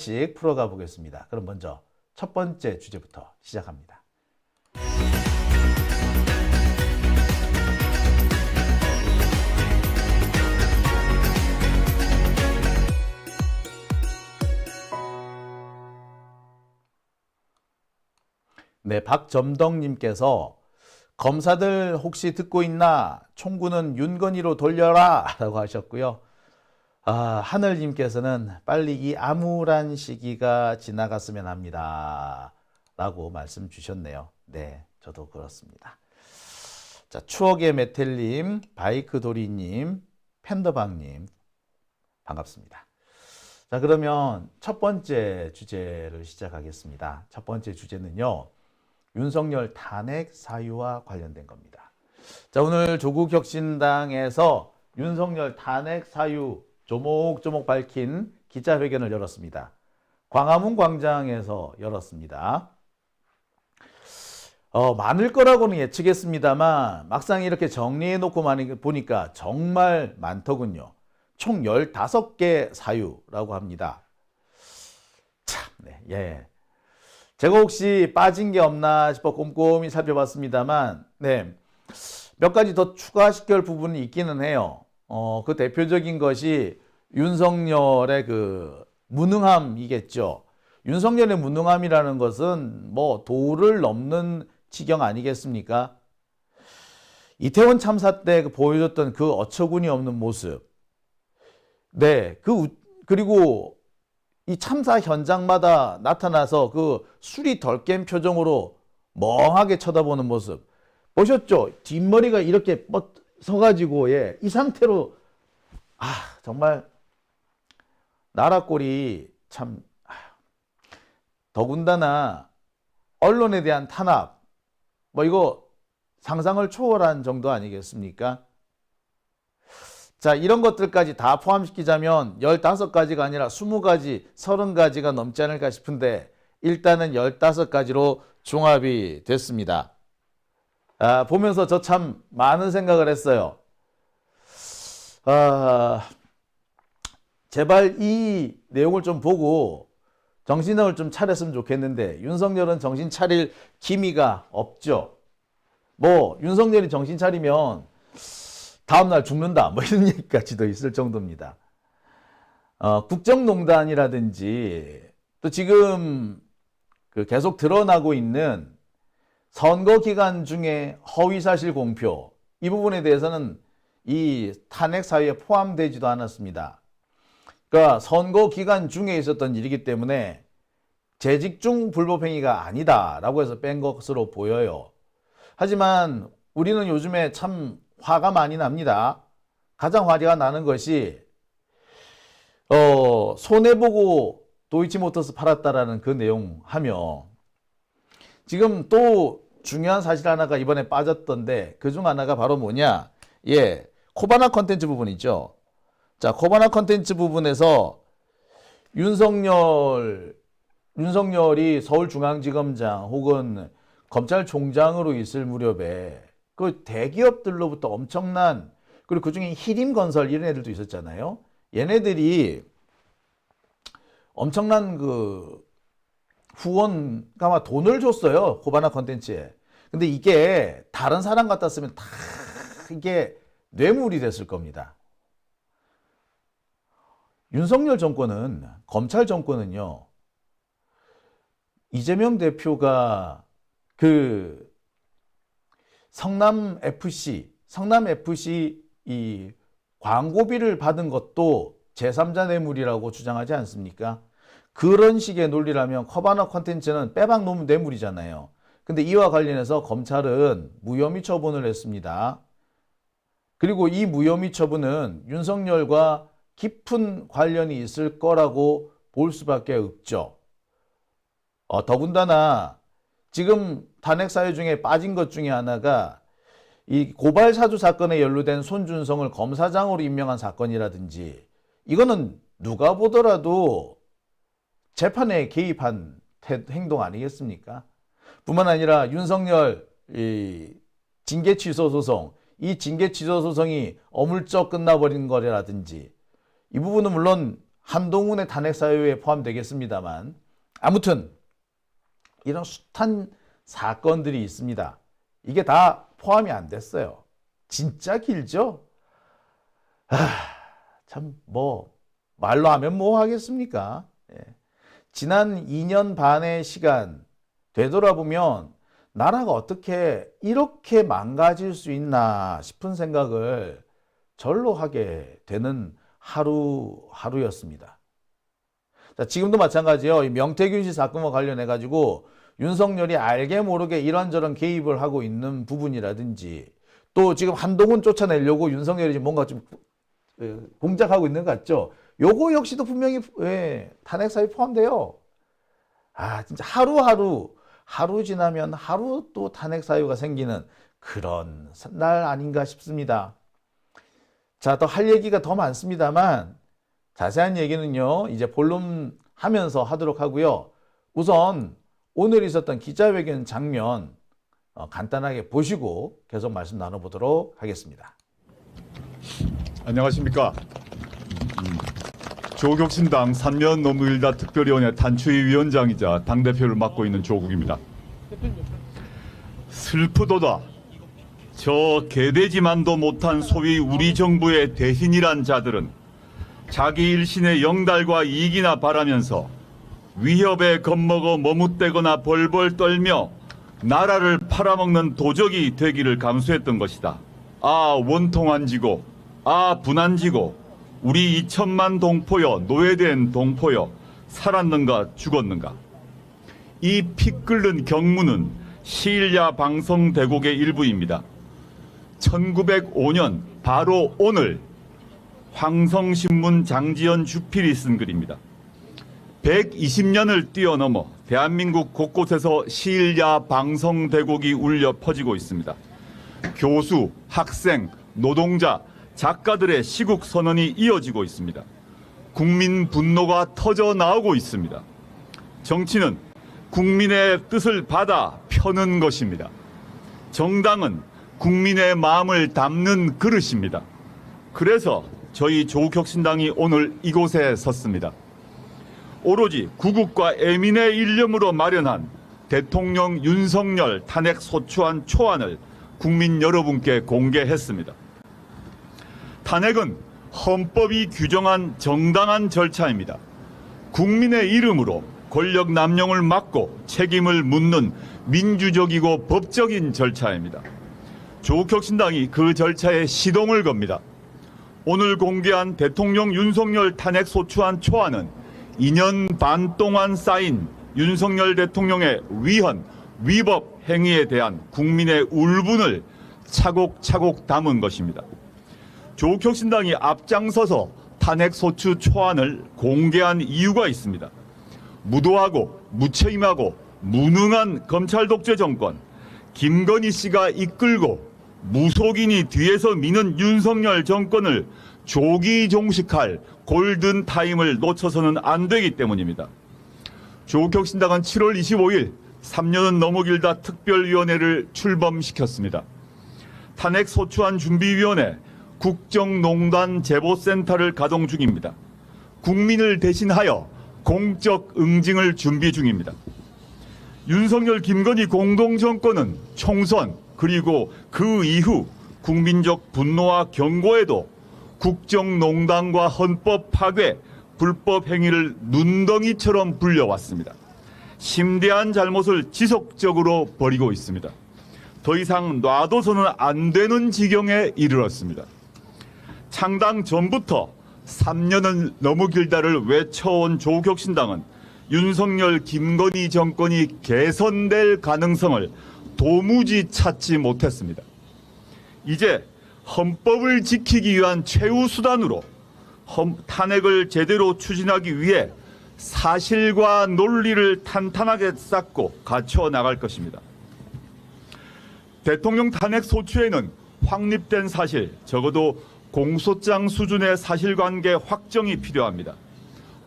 씩 풀어가 보겠습니다. 그럼 먼저 첫 번째 주제부터 시작합니다. 네, 박점덕님께서 검사들 혹시 듣고 있나? 총구는 윤건희로 돌려라! 라고 하셨고요. 하늘님께서는 빨리 이 암울한 시기가 지나갔으면 합니다. 라고 말씀 주셨네요. 네, 저도 그렇습니다. 자, 추억의 메텔님, 바이크도리님, 팬더방님, 반갑습니다. 자, 그러면 첫 번째 주제를 시작하겠습니다. 첫 번째 주제는요, 윤석열 탄핵 사유와 관련된 겁니다. 자, 오늘 조국혁신당에서 윤석열 탄핵 사유 조목조목 밝힌 기자회견을 열었습니다. 광화문 광장에서 열었습니다. 많을 거라고는 예측했습니다만 막상 이렇게 정리해놓고 보니까 정말 많더군요. 총 15개 사유라고 합니다. 참, 네, 예. 제가 혹시 빠진 게 없나 싶어 꼼꼼히 살펴봤습니다만, 네, 몇 가지 더 추가시킬 부분이 있기는 해요. 그 대표적인 것이 윤석열의 그 무능함이겠죠. 윤석열의 무능함이라는 것은 뭐 도를 넘는 지경 아니겠습니까? 이태원 참사 때 보여줬던 그 어처구니 없는 모습. 네, 그리고 이 참사 현장마다 나타나서 그 술이 덜 깬 표정으로 멍하게 쳐다보는 모습. 보셨죠? 뒷머리가 이렇게 서가지고, 예, 이 상태로, 정말, 나라 꼴이 참, 더군다나, 언론에 대한 탄압, 이거 상상을 초월한 정도 아니겠습니까? 자, 이런 것들까지 다 포함시키자면 15가지가 아니라 20가지, 30가지가 넘지 않을까 싶은데 일단은 15가지로 종합이 됐습니다. 보면서 저 참 많은 생각을 했어요. 제발 이 내용을 좀 보고 정신을 좀 차렸으면 좋겠는데 윤석열은 정신 차릴 기미가 없죠. 윤석열이 정신 차리면 다음날 죽는다 이런 얘기까지도 있을 정도입니다. 국정농단이라든지 또 지금 계속 드러나고 있는 선거 기간 중에 허위사실 공표, 이 부분에 대해서는 이 탄핵 사유에 포함되지도 않았습니다. 그러니까 선거 기간 중에 있었던 일이기 때문에 재직 중 불법행위가 아니다라고 해서 뺀 것으로 보여요. 하지만 우리는 요즘에 참 화가 많이 납니다. 가장 화가 나는 것이 손해보고 도이치모터스 팔았다라는 그 내용 하며 지금 또 중요한 사실 하나가 이번에 빠졌던데 그중 하나가 바로 뭐냐? 예, 코바나 컨텐츠 부분 있죠. 자, 코바나 컨텐츠 부분에서 윤석열이 서울중앙지검장 혹은 검찰총장으로 있을 무렵에 그 대기업들로부터 엄청난, 그리고 그중에 히림건설 이런 애들도 있었잖아요. 얘네들이 엄청난 그 후원가 돈을 줬어요. 코바나 컨텐츠에. 근데 이게 다른 사람 같았으면 다 이게 뇌물이 됐을 겁니다. 윤석열 정권은, 검찰 정권은요, 이재명 대표가 그 성남FC 이 광고비를 받은 것도 제3자 뇌물이라고 주장하지 않습니까? 그런 식의 논리라면 코바나 콘텐츠는 빼박 뇌물이잖아요. 근데 이와 관련해서 검찰은 무혐의 처분을 했습니다. 그리고 이 무혐의 처분은 윤석열과 깊은 관련이 있을 거라고 볼 수밖에 없죠. 더군다나 지금 탄핵 사유 중에 빠진 것 중에 하나가 이 고발 사주 사건에 연루된 손준성을 검사장으로 임명한 사건이라든지, 이거는 누가 보더라도 재판에 개입한 행동 아니겠습니까? 뿐만 아니라 윤석열 징계 취소 소송, 이 징계 취소 소송이 어물쩍 끝나버린 거라든지, 이 부분은 물론 한동훈의 탄핵 사유에 포함되겠습니다만 아무튼 이런 숱한 사건들이 있습니다. 이게 다 포함이 안 됐어요. 진짜 길죠? 참 뭐 말로 하면 뭐 하겠습니까? 예. 지난 2년 반의 시간 되돌아보면 나라가 어떻게 이렇게 망가질 수 있나 싶은 생각을 절로 하게 되는 하루였습니다. 자, 지금도 마찬가지예요. 이 명태균 씨 사건과 관련해 가지고 윤석열이 알게 모르게 이런저런 개입을 하고 있는 부분이라든지 또 지금 한동훈 쫓아내려고 윤석열이 지금 뭔가 좀 공작하고 있는 것 같죠. 요거 역시도 분명히 탄핵 사유 포함돼요. 진짜 하루 지나면 하루 또 탄핵 사유가 생기는 그런 날 아닌가 싶습니다. 자, 또 할 얘기가 더 많습니다만 자세한 얘기는요, 이제 본론 하면서 하도록 하고요. 우선 오늘 있었던 기자회견 장면 간단하게 보시고 계속 말씀 나눠보도록 하겠습니다. 안녕하십니까. 조국신당 3년 너무 길다 특별위원회 단추위 위원장이자 당대표를 맡고 있는 조국입니다. 슬프도다. 저 개되지만도 못한 소위 우리 정부의 대신이란 자들은 자기 일신의 영달과 이익이나 바라면서 위협에 겁먹어 머뭇대거나 벌벌 떨며 나라를 팔아먹는 도적이 되기를 감수했던 것이다. 원통한 지고, 분한지고, 우리 2천만 동포여, 노예된 동포여, 살았는가 죽었는가. 이 피 끓는 경무는 시일야 방송 대곡의 일부입니다. 1905년 바로 오늘 황성신문 장지연 주필이 쓴 글입니다. 120년을 뛰어넘어 대한민국 곳곳에서 시일야 방송 대곡이 울려 퍼지고 있습니다. 교수, 학생, 노동자, 작가들의 시국 선언이 이어지고 있습니다. 국민 분노가 터져 나오고 있습니다. 정치는 국민의 뜻을 받아 펴는 것입니다. 정당은 국민의 마음을 담는 그릇입니다. 그래서 저희 조국혁신당이 오늘 이곳에 섰습니다. 오로지 구국과 애민의 일념으로 마련한 대통령 윤석열 탄핵 소추안 초안을 국민 여러분께 공개했습니다. 탄핵은 헌법이 규정한 정당한 절차입니다. 국민의 이름으로 권력 남용을 막고 책임을 묻는 민주적이고 법적인 절차입니다. 조국혁신당이 그 절차에 시동을 겁니다. 오늘 공개한 대통령 윤석열 탄핵 소추안 초안은 2년 반 동안 쌓인 윤석열 대통령의 위헌, 위법 행위에 대한 국민의 울분을 차곡차곡 담은 것입니다. 조국혁신당이 앞장서서 탄핵 소추 초안을 공개한 이유가 있습니다. 무도하고 무책임하고 무능한 검찰 독재 정권, 김건희 씨가 이끌고 무속인이 뒤에서 미는 윤석열 정권을 조기 종식할 골든타임을 놓쳐서는 안 되기 때문입니다. 조국혁신당은 7월 25일 3년은 너무 길다 특별위원회를 출범시켰습니다. 탄핵 소추안 준비위원회 국정농단 제보센터를 가동 중입니다. 국민을 대신하여 공적 응징을 준비 중입니다. 윤석열 김건희 공동정권은 총선 그리고 그 이후 국민적 분노와 경고에도 국정농단과 헌법 파괴, 불법 행위를 눈덩이처럼 불려왔습니다. 심대한 잘못을 지속적으로 벌이고 있습니다. 더 이상 놔둬서는 안 되는 지경에 이르렀습니다. 창당 전부터 3년은 너무 길다를 외쳐온 조국혁신당은 윤석열 김건희 정권이 개선될 가능성을 도무지 찾지 못했습니다. 이제 헌법을 지키기 위한 최후 수단으로 탄핵을 제대로 추진하기 위해 사실과 논리를 탄탄하게 쌓고 갖춰 나갈 것입니다. 대통령 탄핵 소추에는 확립된 사실, 적어도 공소장 수준의 사실관계 확정이 필요합니다.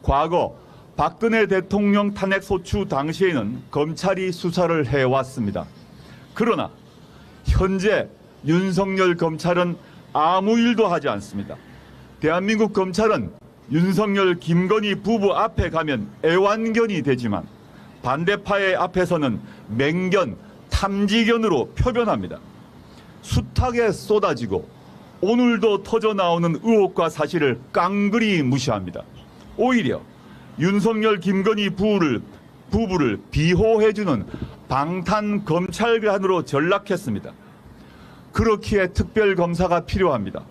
과거 박근혜 대통령 탄핵 소추 당시에는 검찰이 수사를 해왔습니다. 그러나 현재 윤석열 검찰은 아무 일도 하지 않습니다. 대한민국 검찰은 윤석열, 김건희 부부 앞에 가면 애완견이 되지만 반대파의 앞에서는 맹견, 탐지견으로 표변합니다. 숱하게 쏟아지고 오늘도 터져나오는 의혹과 사실을 깡그리 무시합니다. 오히려 윤석열, 김건희 부부를 비호해주는 방탄검찰관으로 전락했습니다. 그렇기에 특별검사가 필요합니다.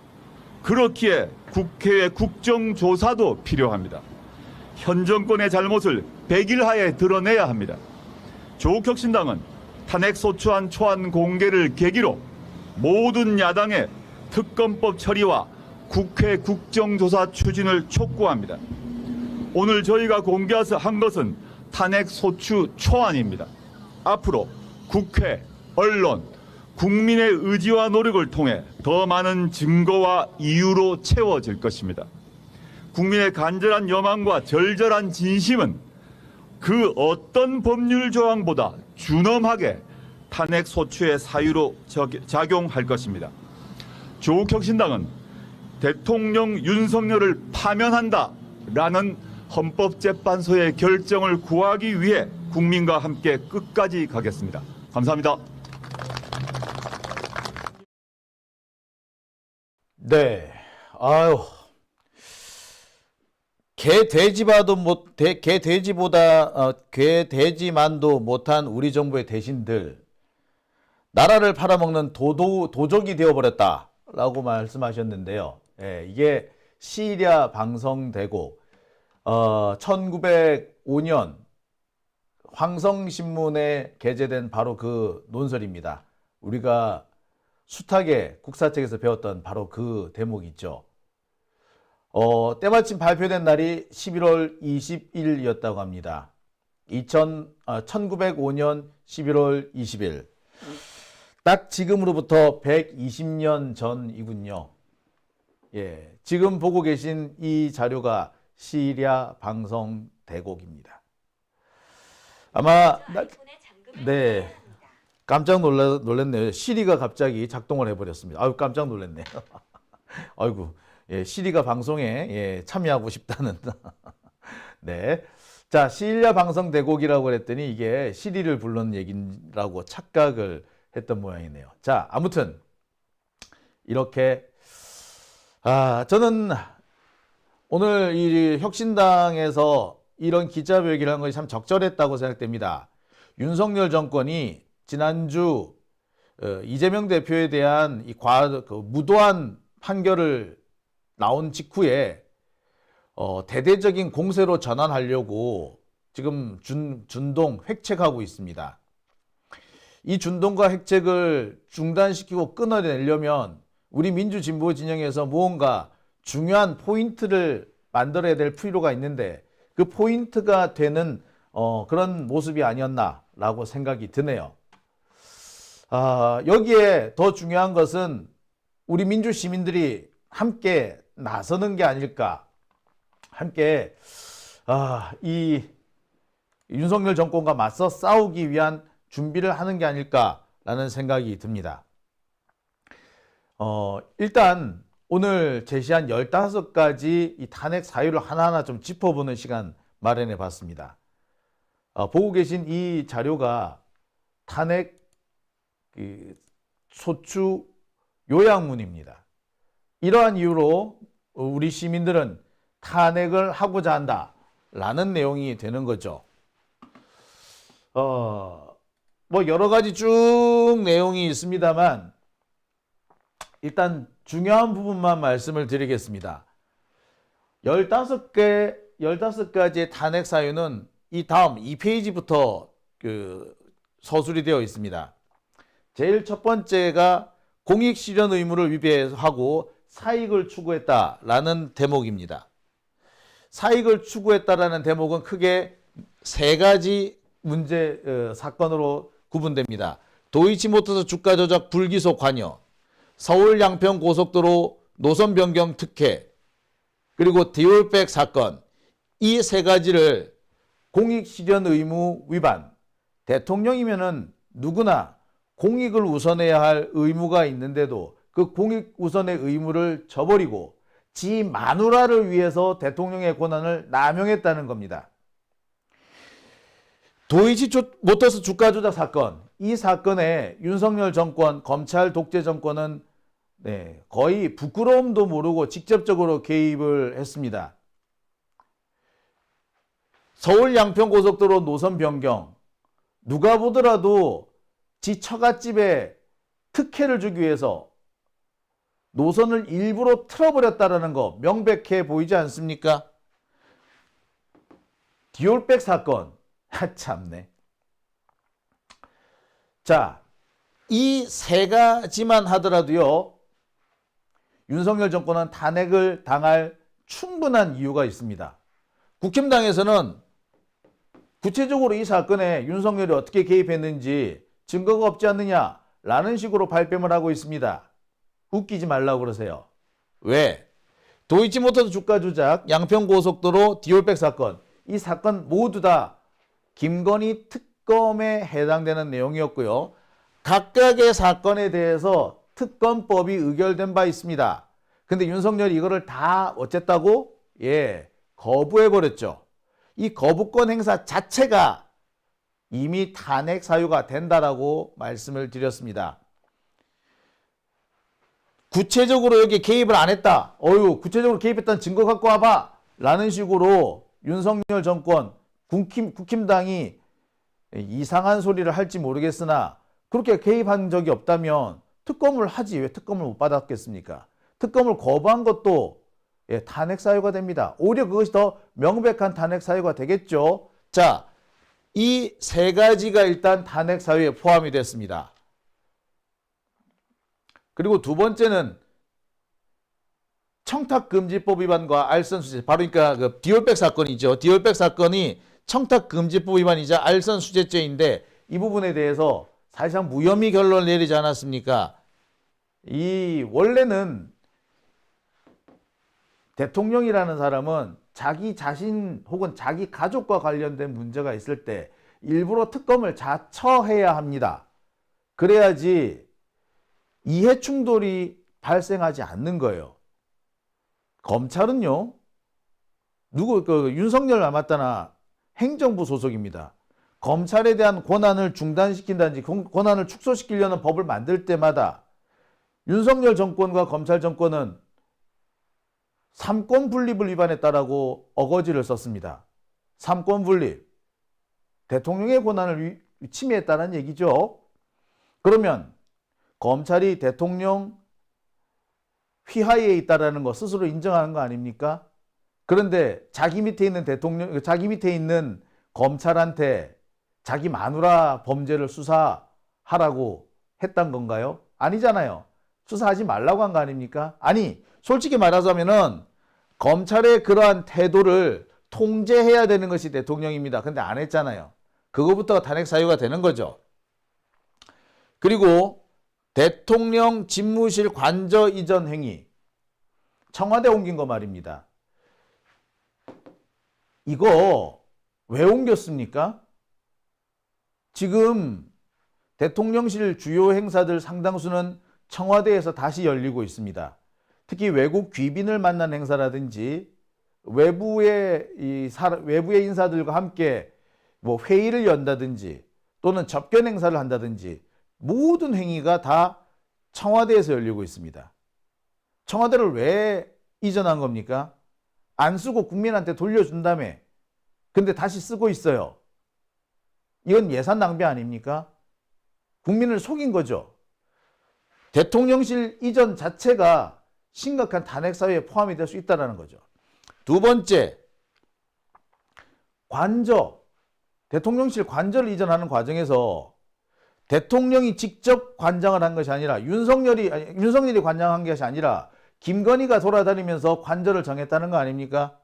그렇기에 국회의 국정조사도 필요합니다. 현 정권의 잘못을 백일하에 드러내야 합니다. 조국혁신당은 탄핵소추안 초안 공개를 계기로 모든 야당의 특검법 처리와 국회 국정조사 추진을 촉구합니다. 오늘 저희가 공개한 것은 탄핵소추 초안입니다. 앞으로 국회, 언론, 국민의 의지와 노력을 통해 더 많은 증거와 이유로 채워질 것입니다. 국민의 간절한 여망과 절절한 진심은 그 어떤 법률 조항보다 준엄하게 탄핵소추의 사유로 작용할 것입니다. 조국혁신당은 대통령 윤석열을 파면한다라는 헌법재판소의 결정을 구하기 위해 국민과 함께 끝까지 가겠습니다. 감사합니다. 네. 아유. 개돼지만도 못한 우리 정부의 대신들, 나라를 팔아먹는 도적이 되어버렸다라고 말씀하셨는데요. 예, 이게 시리아 방송되고 1905년 황성신문에 게재된 바로 그 논설입니다. 우리가 숱하게 국사책에서 배웠던 바로 그 대목이 있죠. 때마침 발표된 날이 11월 20일이었다고 합니다. 1905년 11월 20일. 딱 지금으로부터 120년 전이군요. 예, 지금 보고 계신 이 자료가 시리아 방송 대곡입니다. 아마 네, 깜짝 놀랐네요. 시리가 갑자기 작동을 해버렸습니다. 아유, 깜짝 놀랐네. 아이고, 예, 시리가 방송에 예, 참여하고 싶다는. 네, 자, 시리아 방송 대곡이라고 그랬더니 이게 시리를 부르는 얘기라고 착각을 했던 모양이네요. 자, 아무튼 이렇게 저는 오늘 이 혁신당에서 이런 기자회견을 한 것이 참 적절했다고 생각됩니다. 윤석열 정권이 지난주 이재명 대표에 대한 이 무도한 판결을 나온 직후에 대대적인 공세로 전환하려고 지금 준동 획책하고 있습니다. 이 준동과 획책을 중단시키고 끊어내려면 우리 민주진보 진영에서 무언가 중요한 포인트를 만들어야 될 필요가 있는데 그 포인트가 되는 그런 모습이 아니었나라고 생각이 드네요. 여기에 더 중요한 것은 우리 민주 시민들이 함께 나서는 게 아닐까. 함께 이 윤석열 정권과 맞서 싸우기 위한 준비를 하는 게 아닐까라는 생각이 듭니다. 일단 오늘 제시한 15가지 이 탄핵 사유를 하나하나 좀 짚어보는 시간 마련해 봤습니다. 보고 계신 이 자료가 탄핵 소추 요약문입니다. 이러한 이유로 우리 시민들은 탄핵을 하고자 한다라는 내용이 되는 거죠. 뭐 여러 가지 쭉 내용이 있습니다만 일단 중요한 부분만 말씀을 드리겠습니다. 15가지의 탄핵 사유는 이 다음 2페이지부터 서술이 되어 있습니다. 제일 첫 번째가 공익 실현 의무를 위배하고 사익을 추구했다라는 대목입니다. 사익을 추구했다라는 대목은 크게 세 가지 문제 사건으로 구분됩니다. 도이치모터스 주가 조작 불기소 관여, 서울 양평 고속도로 노선 변경 특혜, 그리고 디올백 사건, 이 세 가지를 공익 실현 의무 위반, 대통령이면은 누구나 공익을 우선해야 할 의무가 있는데도 그 공익 우선의 의무를 저버리고 지 마누라를 위해서 대통령의 권한을 남용했다는 겁니다. 도이치모터스 주가 조작 사건, 이 사건에 윤석열 정권, 검찰 독재 정권은 거의 부끄러움도 모르고 직접적으로 개입을 했습니다. 서울 양평고속도로 노선 변경, 누가 보더라도 지 처갓집에 특혜를 주기 위해서 노선을 일부러 틀어버렸다는 거 명백해 보이지 않습니까? 디올백 사건, 참네. 자, 이 세 가지만 하더라도요, 윤석열 정권은 탄핵을 당할 충분한 이유가 있습니다. 국힘당에서는 구체적으로 이 사건에 윤석열이 어떻게 개입했는지 증거가 없지 않느냐라는 식으로 발뺌을 하고 있습니다. 웃기지 말라고 그러세요. 왜? 도이치모터스 주가 조작, 양평고속도로 디올백 사건, 이 사건 모두 다 김건희 특검에 해당되는 내용이었고요. 각각의 사건에 대해서 특검법이 의결된 바 있습니다. 근데 윤석열이 이거를 다 어쨌다고? 거부해버렸죠. 이 거부권 행사 자체가 이미 탄핵 사유가 된다라고 말씀을 드렸습니다. 구체적으로 여기 개입을 안 했다. 구체적으로 개입했다는 증거 갖고 와봐. 라는 식으로 윤석열 정권, 국힘당이 이상한 소리를 할지 모르겠으나 그렇게 개입한 적이 없다면 특검을 하지 왜 특검을 못 받았겠습니까? 특검을 거부한 것도 탄핵 사유가 됩니다. 오히려 그것이 더 명백한 탄핵 사유가 되겠죠. 자, 이 세 가지가 일단 탄핵 사유에 포함이 됐습니다. 그리고 두 번째는 청탁금지법 위반과 알선수재, 바로 그러니까 그 디올백 사건이죠. 디올백 사건이 청탁금지법 위반이자 알선수재죄인데 이 부분에 대해서 사실상 무혐의 결론을 내리지 않았습니까? 이 원래는 대통령이라는 사람은 자기 자신 혹은 자기 가족과 관련된 문제가 있을 때 일부러 특검을 자처해야 합니다. 그래야지 이해 충돌이 발생하지 않는 거예요. 검찰은요, 윤석열 남았다나 행정부 소속입니다. 검찰에 대한 권한을 중단시킨다든지 권한을 축소시키려는 법을 만들 때마다 윤석열 정권과 검찰 정권은 삼권 분립을 위반했다라고 어거지를 썼습니다. 삼권 분립. 대통령의 권한을 침해했다는 얘기죠. 그러면 검찰이 대통령 휘하에 있다라는 거 스스로 인정하는 거 아닙니까? 그런데 자기 밑에 있는 검찰한테 자기 마누라 범죄를 수사하라고 했던 건가요? 아니잖아요. 수사하지 말라고 한 거 아닙니까? 아니, 솔직히 말하자면은 검찰의 그러한 태도를 통제해야 되는 것이 대통령입니다. 근데 안 했잖아요. 그거부터가 탄핵 사유가 되는 거죠. 그리고 대통령 집무실 관저 이전 행위, 청와대 옮긴 거 말입니다. 이거 왜 옮겼습니까? 지금 대통령실 주요 행사들 상당수는 청와대에서 다시 열리고 있습니다. 특히 외국 귀빈을 만난 행사라든지 외부의 인사들과 함께 뭐 회의를 연다든지 또는 접견 행사를 한다든지 모든 행위가 다 청와대에서 열리고 있습니다. 청와대를 왜 이전한 겁니까? 안 쓰고 국민한테 돌려준 다음에 근데 다시 쓰고 있어요. 이건 예산 낭비 아닙니까? 국민을 속인 거죠. 대통령실 이전 자체가 심각한 탄핵 사유에 포함이 될 수 있다는 거죠. 두 번째, 대통령실 관저를 이전하는 과정에서 대통령이 직접 관장을 한 것이 아니라 윤석열이 관장한 것이 아니라 김건희가 돌아다니면서 관저를 정했다는 거 아닙니까?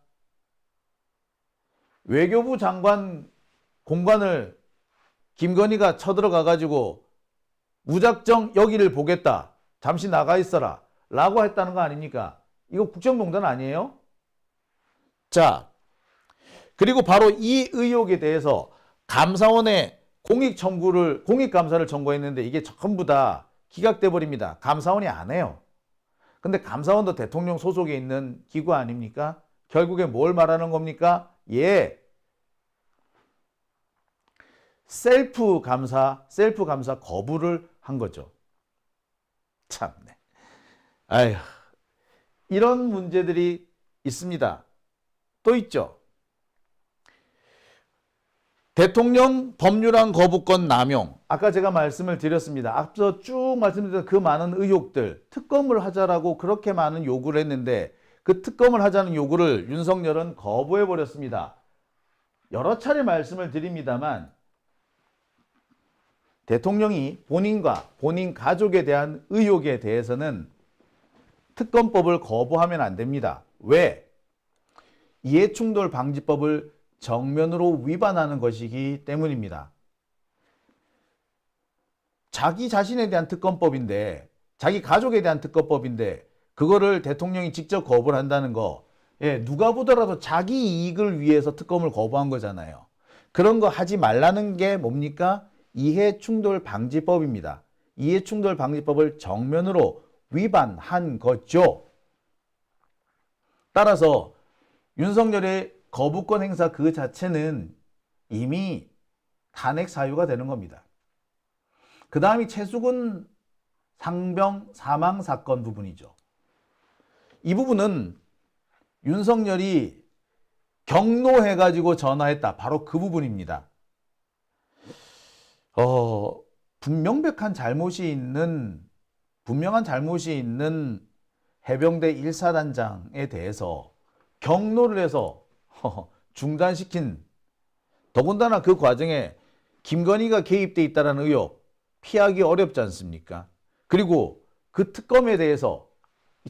외교부 장관 공간을 김건희가 쳐들어가 가지고 무작정 여기를 보겠다. 잠시 나가 있어라. 라고 했다는 거 아닙니까? 이거 국정농단 아니에요? 자, 그리고 바로 이 의혹에 대해서 감사원에 공익감사를 청구했는데 이게 전부 다 기각돼 버립니다. 감사원이 안 해요. 근데 감사원도 대통령 소속에 있는 기구 아닙니까? 결국에 뭘 말하는 겁니까? 예. 셀프 감사 거부를 한 거죠. 참네. 아휴. 이런 문제들이 있습니다. 또 있죠. 대통령 법률안 거부권 남용. 아까 제가 말씀을 드렸습니다. 앞서 쭉 말씀드린 그 많은 의혹들, 특검을 하자라고 그렇게 많은 요구를 했는데 그 특검을 하자는 요구를 윤석열은 거부해 버렸습니다. 여러 차례 말씀을 드립니다만 대통령이 본인과 본인 가족에 대한 의혹에 대해서는 특검법을 거부하면 안 됩니다. 왜? 이해충돌 방지법을 정면으로 위반하는 것이기 때문입니다. 자기 자신에 대한 특검법인데, 자기 가족에 대한 특검법인데 그거를 대통령이 직접 거부를 한다는 거, 예, 누가 보더라도 자기 이익을 위해서 특검을 거부한 거잖아요. 그런 거 하지 말라는 게 뭡니까? 이해충돌 방지법입니다. 이해충돌 방지법을 정면으로 위반한 거죠. 따라서 윤석열의 거부권 행사 그 자체는 이미 탄핵 사유가 되는 겁니다. 그 다음이 최수근 상병 사망 사건 부분이죠. 이 부분은 윤석열이 경로해가지고 전화했다. 바로 그 부분입니다. 분명한 잘못이 있는 해병대 1사단장에 대해서 경로를 해서 중단시킨, 더군다나 그 과정에 김건희가 개입돼 있다는 의혹 피하기 어렵지 않습니까? 그리고 그 특검에 대해서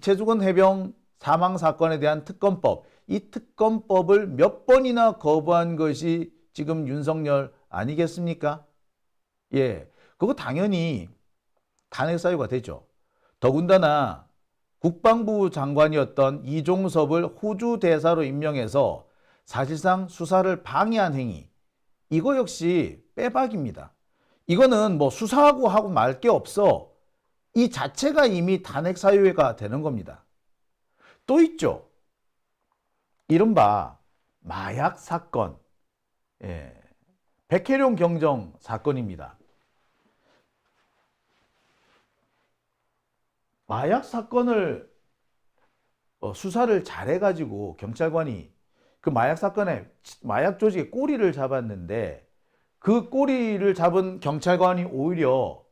최수근 해병 사망 사건에 대한 특검법, 이 특검법을 몇 번이나 거부한 것이 지금 윤석열 아니겠습니까? 예, 그거 당연히 탄핵 사유가 되죠. 더군다나 국방부 장관이었던 이종섭을 호주 대사로 임명해서 사실상 수사를 방해한 행위, 이거 역시 빼박입니다. 이거는 뭐 수사하고 하고 말 게 없어. 이 자체가 이미 탄핵 사유가 되는 겁니다. 또 있죠. 이른바 마약 사건, 예, 백혜룡 경정 사건입니다. 마약 사건을 수사를 잘해가지고 경찰관이 그 마약 사건에 마약 조직의 꼬리를 잡았는데 그 꼬리를 잡은 경찰관이 오히려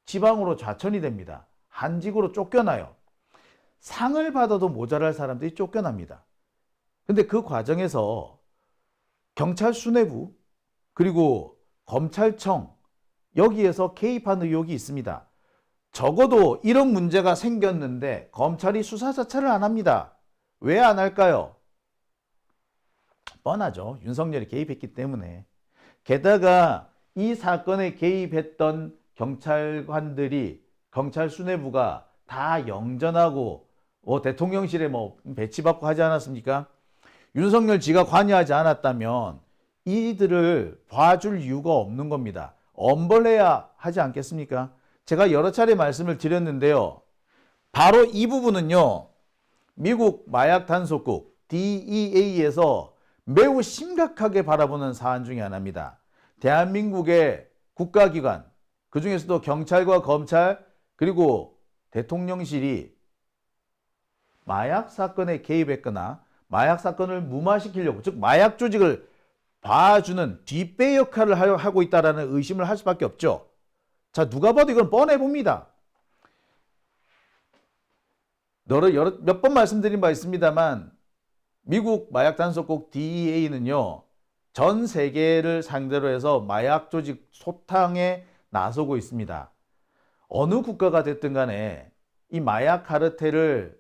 지방으로 좌천이 됩니다. 한직으로 쫓겨나요. 상을 받아도 모자랄 사람들이 쫓겨납니다. 근데 그 과정에서 경찰 수뇌부 그리고 검찰청 여기에서 개입한 의혹이 있습니다. 적어도 이런 문제가 생겼는데 검찰이 수사 자체를 안 합니다. 왜 안 할까요? 뻔하죠. 윤석열이 개입했기 때문에. 게다가 이 사건에 개입했던 경찰관들이, 경찰 수뇌부가 다 영전하고 대통령실에 배치받고 하지 않았습니까? 윤석열 지가 관여하지 않았다면 이들을 봐줄 이유가 없는 겁니다. 엄벌해야 하지 않겠습니까? 제가 여러 차례 말씀을 드렸는데요. 바로 이 부분은요, 미국 마약 단속국 DEA에서 매우 심각하게 바라보는 사안 중에 하나입니다. 대한민국의 국가기관, 그 중에서도 경찰과 검찰 그리고 대통령실이 마약 사건에 개입했거나 마약 사건을 무마시키려고, 즉 마약 조직을 봐주는 뒷배 역할을 하고 있다는 의심을 할 수밖에 없죠. 자, 누가 봐도 이건 뻔해 봅니다. 몇 번 말씀드린 바 있습니다만 미국 마약 단속국 DEA는요, 전 세계를 상대로 해서 마약 조직 소탕에 나서고 있습니다. 어느 국가가 됐든 간에 이 마약 카르텔을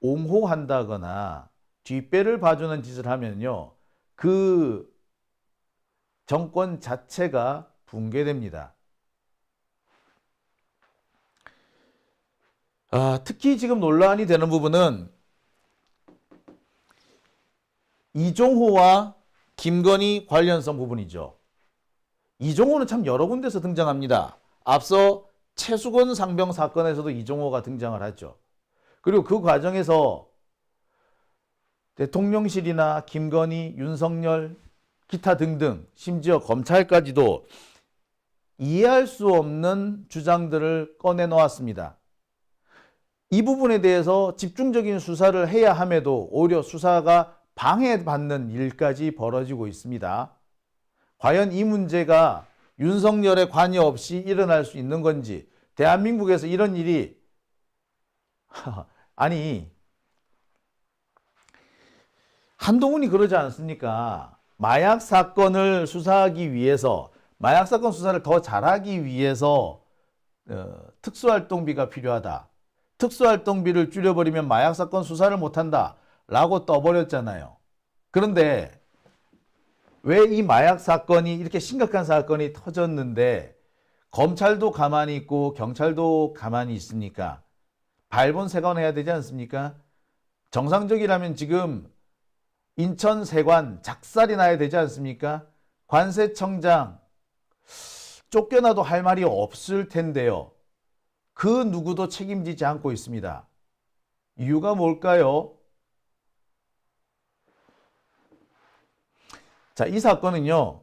옹호한다거나 뒷배를 봐주는 짓을 하면요, 그 정권 자체가 붕괴됩니다. 특히 지금 논란이 되는 부분은 이종호와 김건희 관련성 부분이죠. 이종호는 참 여러 군데서 등장합니다. 앞서 최수건 상병 사건에서도 이종호가 등장을 하죠. 그리고 그 과정에서 대통령실이나 김건희, 윤석열, 기타 등등 심지어 검찰까지도 이해할 수 없는 주장들을 꺼내놓았습니다. 이 부분에 대해서 집중적인 수사를 해야 함에도 오히려 수사가 방해받는 일까지 벌어지고 있습니다. 과연 이 문제가 윤석열의 관여 없이 일어날 수 있는 건지, 대한민국에서 이런 일이 아니 한동훈이 그러지 않습니까? 마약 사건을 수사하기 위해서, 마약 사건 수사를 더 잘하기 위해서 특수활동비가 필요하다. 특수활동비를 줄여버리면 마약 사건 수사를 못한다 라고 떠버렸잖아요. 그런데 왜 이 마약 사건이 이렇게 심각한 사건이 터졌는데 검찰도 가만히 있고 경찰도 가만히 있습니까? 발본색원해야 되지 않습니까? 정상적이라면 지금 인천 세관 작살이 나야 되지 않습니까? 관세청장 쫓겨나도 할 말이 없을 텐데요. 그 누구도 책임지지 않고 있습니다. 이유가 뭘까요? 자, 이 사건은요,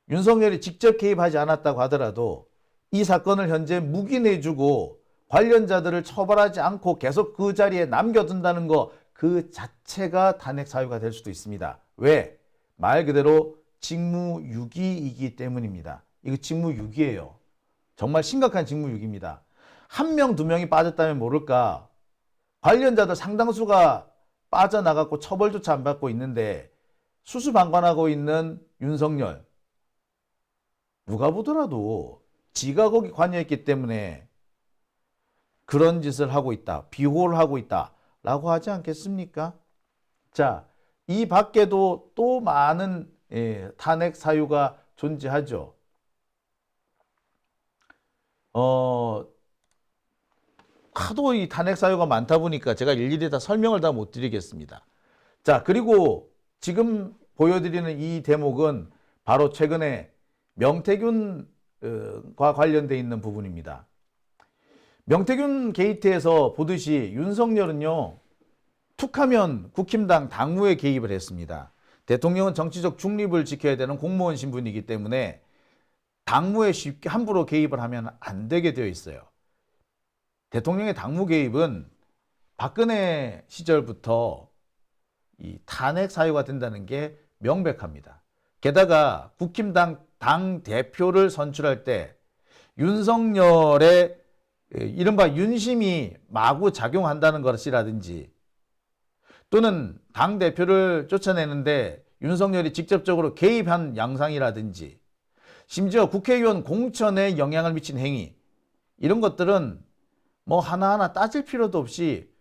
윤석열이 직접 개입하지 않았다고 하더라도 이 사건을 현재 묵인해주고 관련자들을 처벌하지 않고 계속 그 자리에 남겨둔다는 거 그 자체가 탄핵 사유가 될 수도 있습니다. 왜? 말 그대로 직무유기이기 때문입니다. 이거 직무유기예요. 정말 심각한 직무유기입니다. 한 명, 두 명이 빠졌다면 모를까. 관련자들 상당수가 빠져나갔고 처벌조차 안 받고 있는데 수수방관하고 있는 윤석열. 누가 보더라도 지가 거기 관여했기 때문에 그런 짓을 하고 있다. 비호를 하고 있다. 라고 하지 않겠습니까? 자, 이 밖에도 또 많은 탄핵 사유가 존재하죠. 하도 이 탄핵 사유가 많다 보니까 제가 일일이 다 설명을 다 못 드리겠습니다. 자, 그리고 지금 보여드리는 이 대목은 바로 최근에 명태균과 관련되어 있는 부분입니다. 명태균 게이트에서 보듯이 윤석열은요, 툭하면 국힘당 당무에 개입을 했습니다. 대통령은 정치적 중립을 지켜야 되는 공무원 신분이기 때문에 당무에 쉽게 함부로 개입을 하면 안 되게 되어 있어요. 대통령의 당무 개입은 박근혜 시절부터 이 탄핵 사유가 된다는 게 명백합니다. 게다가 국힘당 당 대표를 선출할 때 윤석열의 이른바 윤심이 마구 작용한다는 것이라든지 또는 당 대표를 쫓아내는데 윤석열이 직접적으로 개입한 양상이라든지 심지어 국회의원 공천에 영향을 미친 행위, 이런 것들은 뭐 하나하나 따질 필요도 없이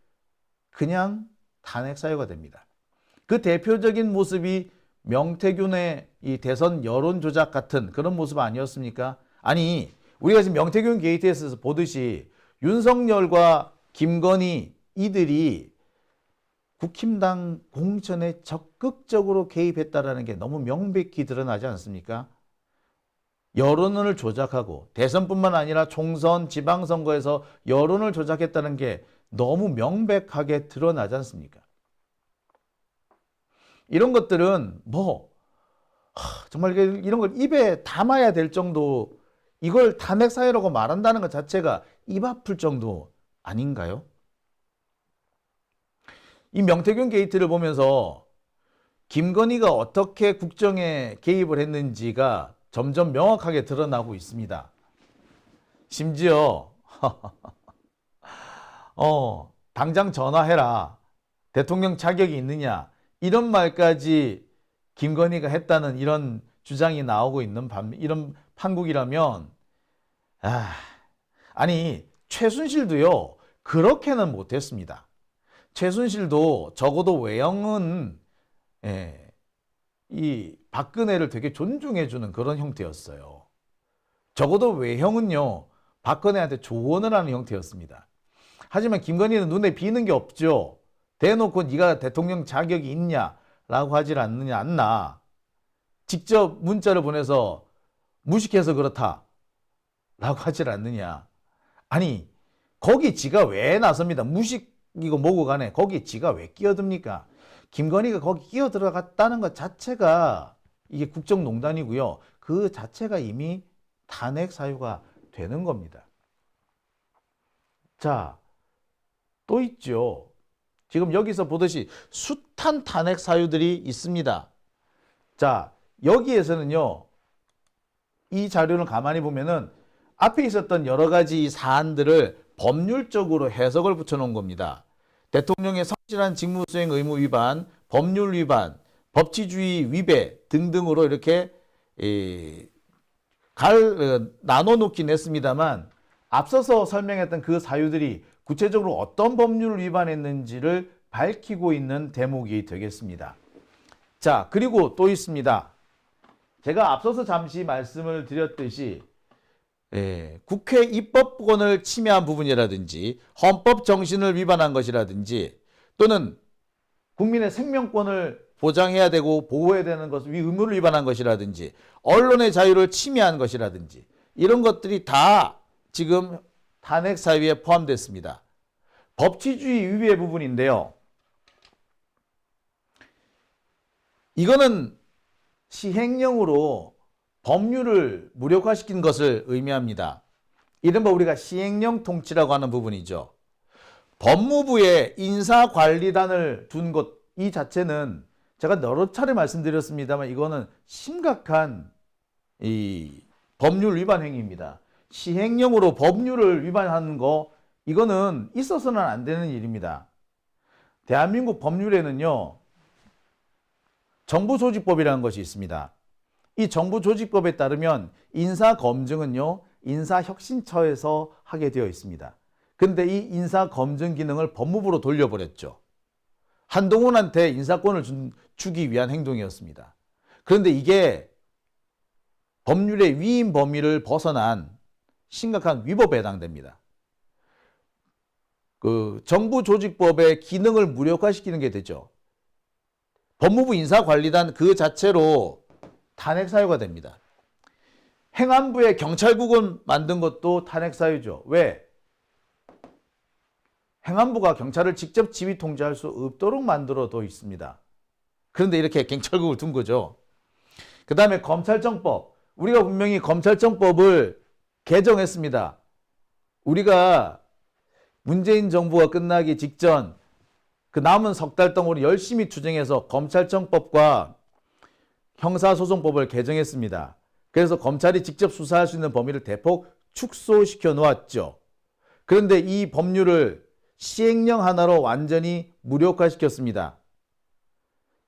그냥 탄핵 사유가 됩니다. 그 대표적인 모습이 명태균의 이 대선 여론 조작 같은 그런 모습 아니었습니까? 아니, 우리가 지금 명태균 게이트에서 보듯이 윤석열과 김건희 이들이 국힘당 공천에 적극적으로 개입했다는 게 너무 명백히 드러나지 않습니까? 여론을 조작하고 대선뿐만 아니라 총선, 지방선거에서 여론을 조작했다는 게 너무 명백하게 드러나지 않습니까? 이런 것들은 정말 이런 걸 입에 담아야 될 정도, 이걸 탄핵 사유라고 말한다는 것 자체가 입 아플 정도 아닌가요? 이 명태균 게이트를 보면서 김건희가 어떻게 국정에 개입을 했는지가 점점 명확하게 드러나고 있습니다. 심지어 당장 전화해라. 대통령 자격이 있느냐. 이런 말까지 김건희가 했다는 이런 주장이 나오고 있는 이런 판국이라면 아니 최순실도요 그렇게는 못했습니다. 최순실도 적어도 외형은 이 박근혜를 되게 존중해주는 그런 형태였어요. 적어도 외형은요 박근혜한테 조언을 하는 형태였습니다. 하지만 김건희는 눈에 비는 게 없죠. 대놓고 네가 대통령 자격이 있냐라고 하질 않나. 직접 문자를 보내서 무식해서 그렇다 하질 않느냐. 아니, 거기 지가 왜 나섭니다. 무식이고 뭐고 간에 거기 지가 왜 끼어듭니까? 김건희가 거기 끼어 들어갔다는 것 자체가 이게 국정농단이고요. 그 자체가 이미 탄핵 사유가 되는 겁니다. 자, 또 있죠. 지금 여기서 보듯이 숱한 탄핵 사유들이 있습니다. 자, 여기에서는요, 이 자료를 가만히 보면은 앞에 있었던 여러 가지 사안들을 법률적으로 해석을 붙여놓은 겁니다. 대통령의 성실한 직무수행 의무 위반, 법률 위반, 법치주의 위배 등등으로 이렇게 나눠놓긴 했습니다만 앞서서 설명했던 그 사유들이 구체적으로 어떤 법률을 위반했는지를 밝히고 있는 대목이 되겠습니다. 자, 그리고 또 있습니다. 제가 앞서서 잠시 말씀을 드렸듯이 국회 입법권을 침해한 부분이라든지 헌법 정신을 위반한 것이라든지 또는 국민의 생명권을 보장해야 되고 보호해야 되는 것을 의무를 위반한 것이라든지 언론의 자유를 침해한 것이라든지 이런 것들이 다 지금 탄핵 사유에 포함됐습니다. 법치주의 위배 부분인데요. 이거는 시행령으로 법률을 무력화시킨 것을 의미합니다. 이른바 우리가 시행령 통치라고 하는 부분이죠. 법무부에 인사관리단을 둔 것 이 자체는 제가 여러 차례 말씀드렸습니다만 이거는 심각한 이 법률 위반 행위입니다. 시행령으로 법률을 위반하는 거 이거는 있어서는 안 되는 일입니다. 대한민국 법률에는요. 정부조직법이라는 것이 있습니다. 이 정부조직법에 따르면 인사검증은요. 인사혁신처에서 하게 되어 있습니다. 근데 이 인사검증 기능을 법무부로 돌려버렸죠. 한동훈한테 인사권을 주기 위한 행동이었습니다. 그런데 이게 법률의 위임 범위를 벗어난 심각한 위법에 해당됩니다. 그 정부조직법의 기능을 무력화시키는 게 되죠. 법무부 인사관리단 그 자체로 탄핵 사유가 됩니다. 행안부에 경찰국을 만든 것도 탄핵 사유죠. 왜? 행안부가 경찰을 직접 지휘 통제할 수 없도록 만들어도 있습니다. 그런데 이렇게 경찰국을 둔 거죠. 그 다음에 검찰청법. 우리가 분명히 검찰청법을 개정했습니다. 우리가 문재인 정부가 끝나기 직전 그 남은 석 달 동안 열심히 추진해서 검찰청법과 형사소송법을 개정했습니다. 그래서 검찰이 직접 수사할 수 있는 범위를 대폭 축소시켜 놓았죠. 그런데 이 법률을 시행령 하나로 완전히 무력화시켰습니다.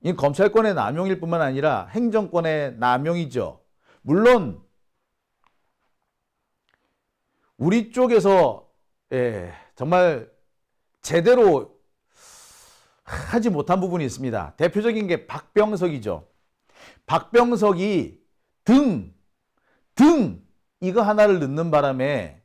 이 검찰권의 남용일 뿐만 아니라 행정권의 남용이죠. 물론 우리 쪽에서 정말 제대로 하지 못한 부분이 있습니다. 대표적인 게 박병석이죠. 박병석이 등 이거 하나를 넣는 바람에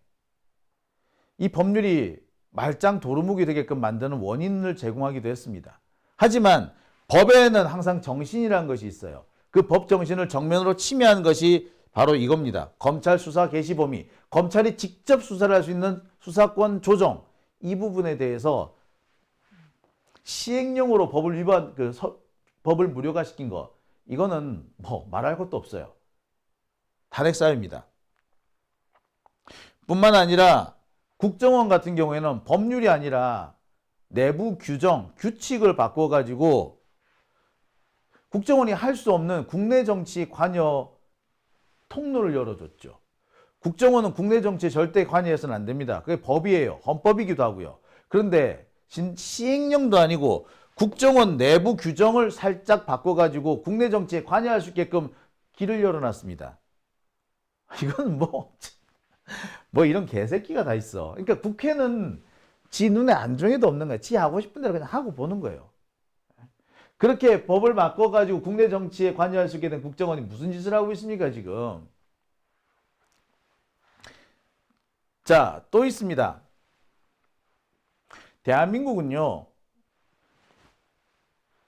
이 법률이 말짱 도루묵이 되게끔 만드는 원인을 제공하기도 했습니다. 하지만 법에는 항상 정신이라는 것이 있어요. 그 법 정신을 정면으로 침해한 것이 바로 이겁니다. 검찰 수사 개시 범위, 검찰이 직접 수사를 할 수 있는 수사권 조정, 이 부분에 대해서 시행령으로 법을 무력화시킨 거, 이거는 뭐 말할 것도 없어요. 탄핵 사유입니다. 뿐만 아니라 국정원 같은 경우에는 법률이 아니라 내부 규정, 규칙을 바꿔가지고 국정원이 할 수 없는 국내 정치 관여 통로를 열어줬죠. 국정원은 국내 정치에 절대 관여해서는 안 됩니다. 그게 법이에요. 헌법이기도 하고요. 그런데 시행령도 아니고 국정원 내부 규정을 살짝 바꿔가지고 국내 정치에 관여할 수 있게끔 길을 열어놨습니다. 이건 뭐 이런 개새끼가 다 있어. 그러니까 국회는 지 눈에 안중에도 없는 거야. 지 하고 싶은 대로 그냥 하고 보는 거예요. 그렇게 법을 바꿔가지고 국내 정치에 관여할 수 있게 된 국정원이 무슨 짓을 하고 있습니까, 지금? 자, 또 있습니다. 대한민국은요,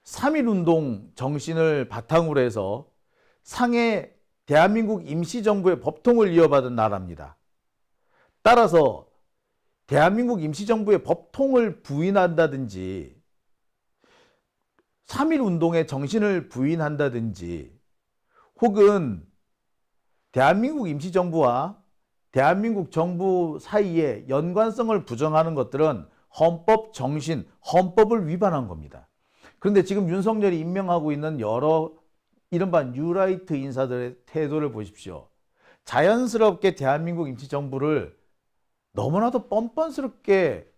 3.1운동 정신을 바탕으로 해서 상해 대한민국 임시정부의 법통을 이어받은 나라입니다. 따라서 대한민국 임시정부의 법통을 부인한다든지 3.1 운동의 정신을 부인한다든지 혹은 대한민국 임시정부와 대한민국 정부 사이의 연관성을 부정하는 것들은 헌법 정신, 헌법을 위반한 겁니다. 그런데 지금 윤석열이 임명하고 있는 여러 이른바 뉴라이트 인사들의 태도를 보십시오. 자연스럽게 대한민국 임시정부를 너무나도 뻔뻔스럽게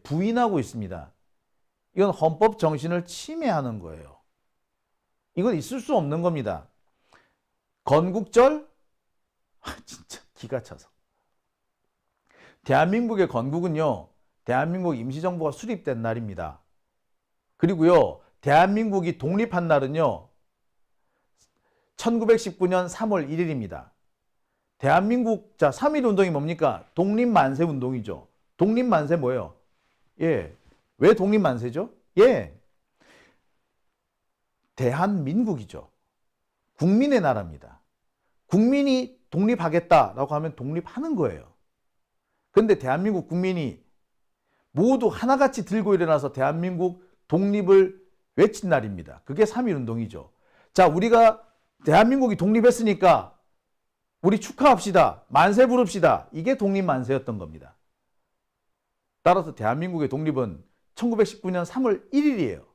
부인하고 있습니다. 이건 헌법 정신을 침해하는 거예요. 이건 있을 수 없는 겁니다. 건국절? 진짜 기가 차서. 대한민국의 건국은요, 대한민국 임시정부가 수립된 날입니다. 그리고요, 대한민국이 독립한 날은요, 1919년 3월 1일입니다. 대한민국, 자, 3.1 운동이 뭡니까? 독립만세 운동이죠. 독립만세 뭐예요? 예. 왜 독립만세죠? 예. 대한민국이죠. 국민의 나라입니다. 국민이 독립하겠다라고 하면 독립하는 거예요. 그런데 대한민국 국민이 모두 하나같이 들고 일어나서 대한민국 독립을 외친 날입니다. 그게 3.1 운동이죠. 자, 우리가 대한민국이 독립했으니까 우리 축하합시다. 만세 부릅시다. 이게 독립만세였던 겁니다. 따라서 대한민국의 독립은 1919년 3월 1일이에요.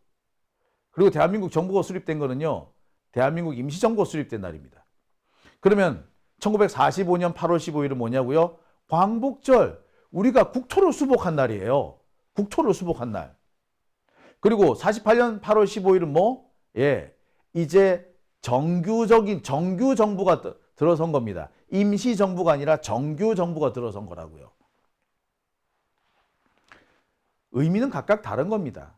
그리고 대한민국 정부가 수립된 거는요, 대한민국 임시정부가 수립된 날입니다. 그러면 1945년 8월 15일은 뭐냐고요? 광복절. 우리가 국토를 수복한 날이에요. 국토를 수복한 날. 그리고 48년 8월 15일은 뭐? 예, 이제 정규적인 정규 정부가 들어선 겁니다. 임시 정부가 아니라 정규 정부가 들어선 거라고요. 의미는 각각 다른 겁니다.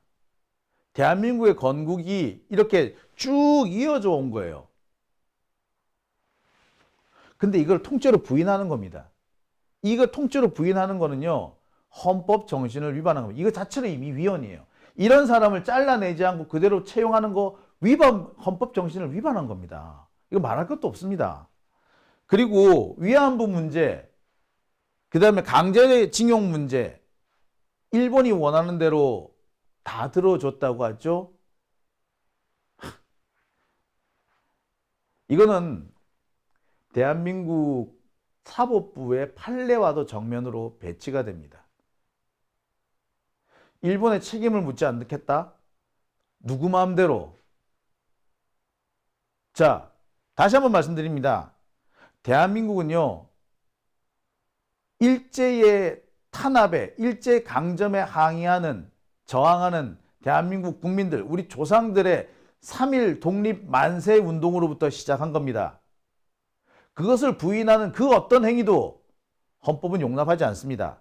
대한민국의 건국이 이렇게 쭉 이어져 온 거예요. 근데 이걸 통째로 부인하는 겁니다. 이걸 통째로 부인하는 거는요, 헌법 정신을 위반한 겁니다. 이거 자체로 이미 위헌이에요. 이런 사람을 잘라내지 않고 그대로 채용하는 거 헌법 정신을 위반한 겁니다. 이거 말할 것도 없습니다. 그리고 위안부 문제, 그 다음에 강제징용 문제, 일본이 원하는 대로 다 들어줬다고 하죠. 이거는 대한민국 사법부의 판례와도 정면으로 배치가 됩니다. 일본의 책임을 묻지 않겠다? 누구 마음대로. 자, 다시 한번 말씀드립니다. 대한민국은요, 일제의 탄압에, 일제 강점에 항의하는, 저항하는 대한민국 국민들, 우리 조상들의 3.1 독립 만세 운동으로부터 시작한 겁니다. 그것을 부인하는 그 어떤 행위도 헌법은 용납하지 않습니다.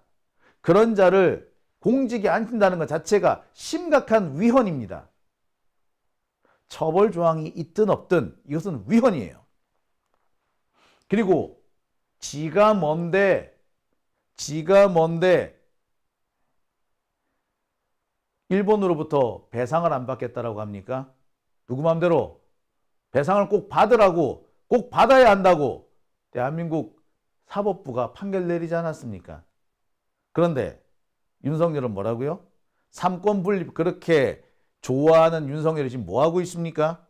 그런 자를 공직에 앉힌다는 것 자체가 심각한 위헌입니다. 처벌 조항이 있든 없든 이것은 위헌이에요. 그리고 지가 뭔데 일본으로부터 배상을 안 받겠다라고 합니까? 누구 마음대로 배상을 꼭 받으라고, 꼭 받아야 한다고 대한민국 사법부가 판결 내리지 않았습니까? 그런데 윤석열은 뭐라고요? 삼권 분립 그렇게 좋아하는 윤석열이 지금 뭐 하고 있습니까?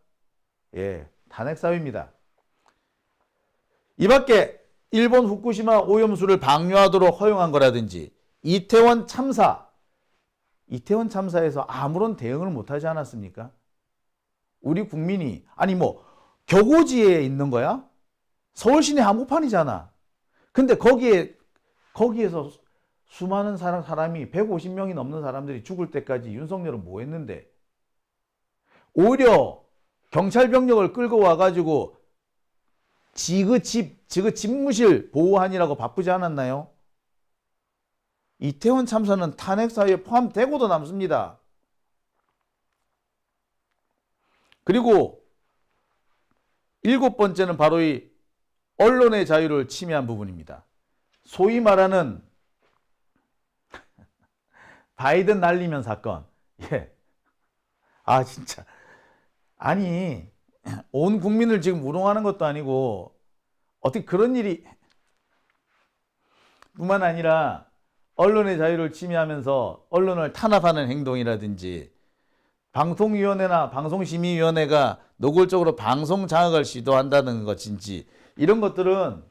예, 탄핵 사유입니다. 이 밖에 일본 후쿠시마 오염수를 방류하도록 허용한 거라든지 이태원 참사에서 아무런 대응을 못하지 않았습니까? 우리 국민이, 아니 뭐 격오지에 있는 거야? 서울시내 한복판이잖아. 근데 거기에서 수많은 사람이 150명이 넘는 사람들이 죽을 때까지 윤석열은 뭐 했는데? 오히려 경찰 병력을 끌고 와가지고 지그 집무실 보호하느라고 바쁘지 않았나요? 이태원 참사는 탄핵 사유에 포함되고도 남습니다. 그리고 7번째는 바로 이 언론의 자유를 침해한 부분입니다. 소위 말하는 바이든 날리면 사건. 예. 아, 진짜. 아니, 온 국민을 지금 우롱하는 것도 아니고, 어떻게 그런 일이, 뿐만 아니라 언론의 자유를 침해하면서 언론을 탄압하는 행동이라든지 방송위원회나 방송심의위원회가 노골적으로 방송 장악을 시도한다는 것인지 이런 것들은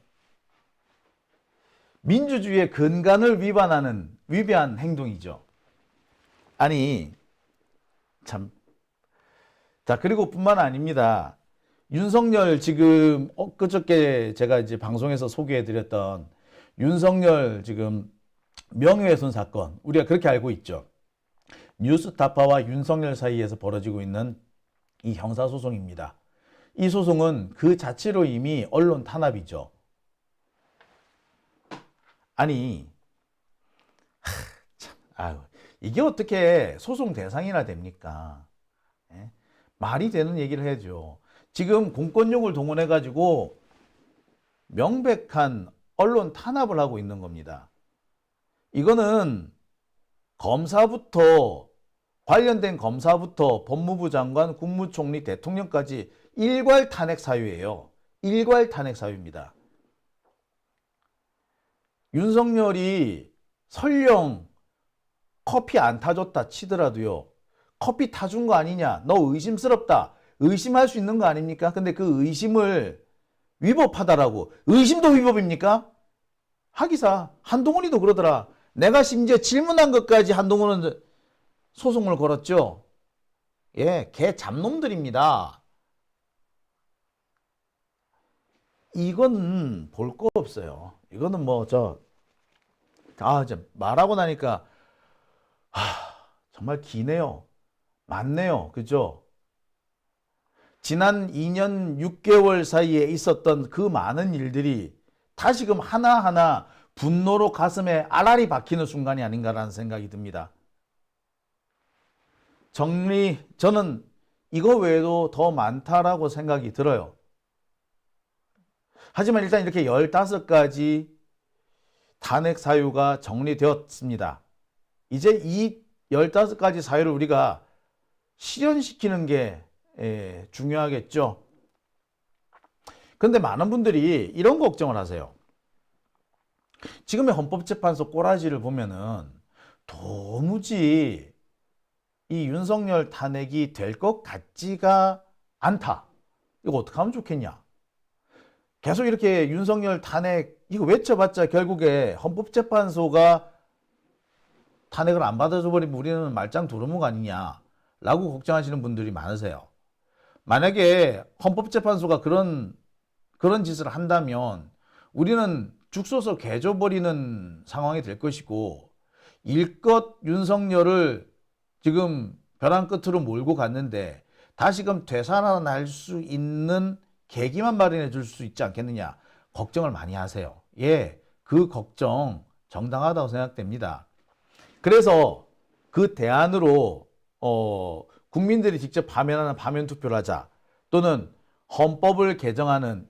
민주주의의 근간을 위배한 행동이죠. 아니 참. 자, 그리고 뿐만 아닙니다. 윤석열 지금 그저께 제가 이제 방송에서 소개해드렸던 윤석열 지금 명예훼손 사건, 우리가 그렇게 알고 있죠. 뉴스타파와 윤석열 사이에서 벌어지고 있는 이 형사소송입니다. 이 소송은 그 자체로 이미 언론 탄압이죠. 아니, 이게 어떻게 소송 대상이나 됩니까? 예? 말이 되는 얘기를 해야죠. 지금 공권력을 동원해가지고 명백한 언론 탄압을 하고 있는 겁니다. 이거는 관련된 검사부터 법무부 장관, 국무총리, 대통령까지 일괄 탄핵 사유예요. 일괄 탄핵 사유입니다. 윤석열이 설령 커피 안 타줬다 치더라도요. 커피 타준 거 아니냐? 너 의심스럽다. 의심할 수 있는 거 아닙니까? 근데 그 의심을 위법하다라고. 의심도 위법입니까? 하기사 한동훈이도 그러더라. 내가 심지어 질문한 것까지 한동훈은 소송을 걸었죠. 예, 개 잡놈들입니다. 이건 볼 거 없어요. 이거는 말하고 나니까 정말 기네요. 많네요. 그죠? 지난 2년 6개월 사이에 있었던 그 많은 일들이 다시금 하나하나 분노로 가슴에 알알이 박히는 순간이 아닌가라는 생각이 듭니다. 저는 이거 외에도 더 많다라고 생각이 들어요. 하지만 일단 이렇게 15가지 탄핵 사유가 정리되었습니다. 이제 이 15가지 사유를 우리가 실현시키는 게 중요하겠죠. 그런데 많은 분들이 이런 걱정을 하세요. 지금의 헌법재판소 꼬라지를 보면은 도무지 이 윤석열 탄핵이 될 것 같지가 않다. 이거 어떻게 하면 좋겠냐? 계속 이렇게 윤석열 탄핵 이거 외쳐봤자 결국에 헌법재판소가 탄핵을 안 받아줘 버리면 우리는 말짱 도루묵 아니냐라고 걱정하시는 분들이 많으세요. 만약에 헌법재판소가 그런 짓을 한다면 우리는 죽서서 개줘버리는 상황이 될 것이고 일껏 윤석열을 지금 벼랑 끝으로 몰고 갔는데 다시금 되살아날 수 있는 계기만 마련해 줄 수 있지 않겠느냐 걱정을 많이 하세요. 예, 그 걱정 정당하다고 생각됩니다. 그래서 그 대안으로 국민들이 직접 파면하는 파면 투표를 하자 또는 헌법을 개정하는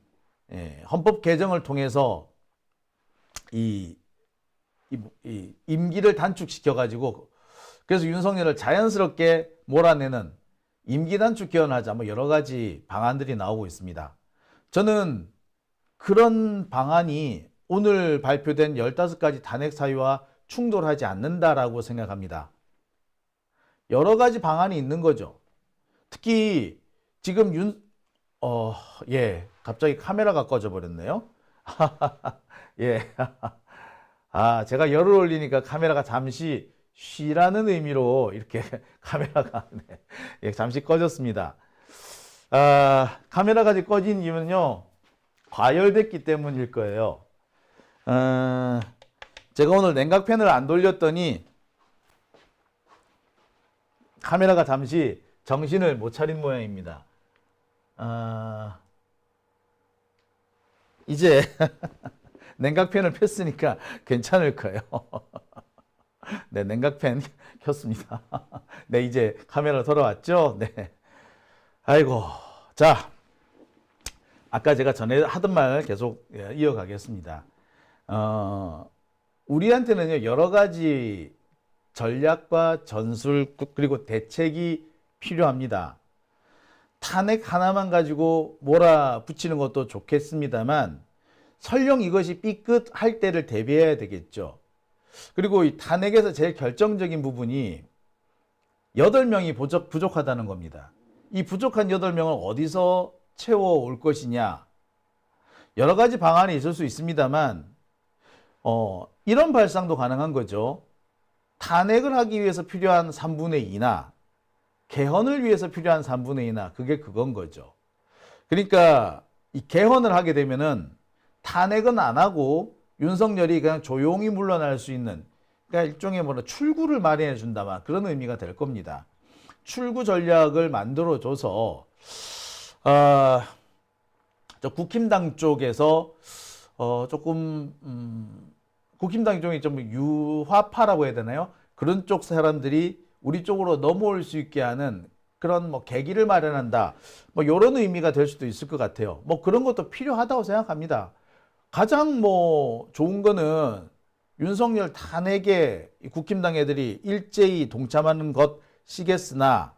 헌법 개정을 통해서 이 임기를 단축시켜 가지고 그래서 윤석열을 자연스럽게 몰아내는 임기 단축 개헌하자 여러 가지 방안들이 나오고 있습니다. 저는 그런 방안이 오늘 발표된 15가지 탄핵 사유와 충돌하지 않는다라고 생각합니다. 여러 가지 방안이 있는 거죠. 특히 지금 갑자기 카메라가 꺼져 버렸네요. 예. 제가 열을 올리니까 카메라가 잠시 쉬라는 의미로 이렇게 카메라가 잠시 꺼졌습니다. 카메라가 꺼진 이유는요, 과열됐기 때문일 거예요. 제가 오늘 냉각팬을 안 돌렸더니 카메라가 잠시 정신을 못 차린 모양입니다. 이제 냉각팬을 폈으니까 괜찮을 거예요. 네, 냉각팬 켰습니다. 네, 이제 카메라 돌아왔죠? 네. 아이고. 자, 아까 제가 전에 하던 말 계속 이어가겠습니다. 우리한테는요, 여러 가지 전략과 전술, 그리고 대책이 필요합니다. 탄핵 하나만 가지고 몰아붙이는 것도 좋겠습니다만, 설령 이것이 삐끗할 때를 대비해야 되겠죠. 그리고 이 탄핵에서 제일 결정적인 부분이 8명이 부족하다는 겁니다. 이 부족한 8명을 어디서 채워올 것이냐. 여러 가지 방안이 있을 수 있습니다만 이런 발상도 가능한 거죠. 탄핵을 하기 위해서 필요한 3분의 2나 개헌을 위해서 필요한 3분의 2나 그게 그건 거죠. 그러니까 이 개헌을 하게 되면은 탄핵은 안 하고 윤석열이 그냥 조용히 물러날 수 있는, 그러니까 일종의 출구를 마련해 준다만 그런 의미가 될 겁니다. 출구 전략을 만들어 줘서 저 국힘당 쪽에서 조금 국힘당 쪽이 좀 유화파라고 해야 되나요? 그런 쪽 사람들이 우리 쪽으로 넘어올 수 있게 하는 그런 계기를 마련한다. 이런 의미가 될 수도 있을 것 같아요. 그런 것도 필요하다고 생각합니다. 가장 좋은 거는 윤석열 탄핵에 국힘당 애들이 일제히 동참하는 것이겠으나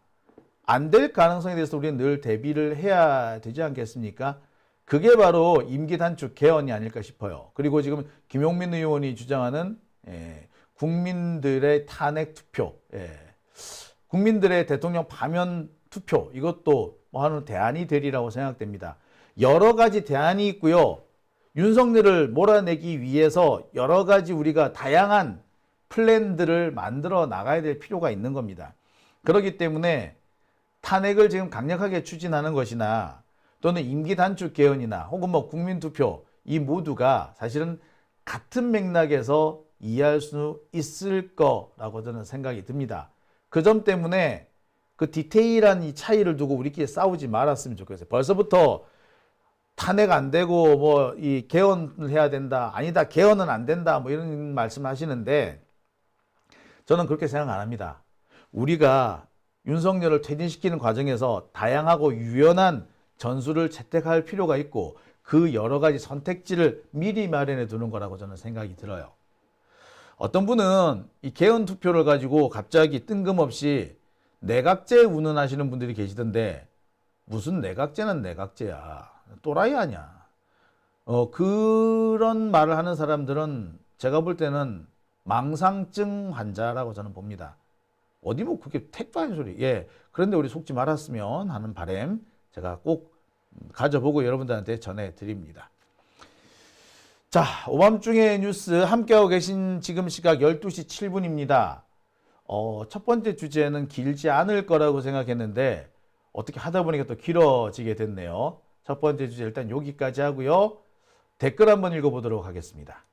안 될 가능성에 대해서 우리는 늘 대비를 해야 되지 않겠습니까? 그게 바로 임기 단축 개헌이 아닐까 싶어요. 그리고 지금 김용민 의원이 주장하는 국민들의 탄핵 투표, 국민들의 대통령 파면 투표, 이것도 하는 대안이 되리라고 생각됩니다. 여러 가지 대안이 있고요. 윤석열을 몰아내기 위해서 여러 가지 우리가 다양한 플랜들을 만들어 나가야 될 필요가 있는 겁니다. 그렇기 때문에 탄핵을 지금 강력하게 추진하는 것이나 또는 임기 단축 개헌이나 혹은 국민투표, 이 모두가 사실은 같은 맥락에서 이해할 수 있을 거라고 저는 생각이 듭니다. 그 점 때문에 그 디테일한 이 차이를 두고 우리끼리 싸우지 말았으면 좋겠어요. 벌써부터 탄핵 안 되고 이 개헌을 해야 된다, 아니다 개헌은 안 된다, 이런 말씀 하시는데 저는 그렇게 생각 안 합니다. 우리가 윤석열을 퇴진시키는 과정에서 다양하고 유연한 전술을 채택할 필요가 있고 그 여러 가지 선택지를 미리 마련해 두는 거라고 저는 생각이 들어요. 어떤 분은 이 개헌 투표를 가지고 갑자기 뜬금없이 내각제 운운하시는 분들이 계시던데 무슨 내각제는 내각제야. 또라이 아니야. 그런 말을 하는 사람들은 제가 볼 때는 망상증 환자라고 저는 봅니다. 어디 그게 택도 아닌 소리. 그런데 우리 속지 말았으면 하는 바람 제가 꼭 가져보고 여러분들한테 전해드립니다. 자, 오밤중의 뉴스 함께하고 계신 지금 시각 12시 7분입니다. 첫 번째 주제는 길지 않을 거라고 생각했는데 어떻게 하다 보니까 또 길어지게 됐네요. 첫 번째 주제 일단 여기까지 하고요. 댓글 한번 읽어보도록 하겠습니다.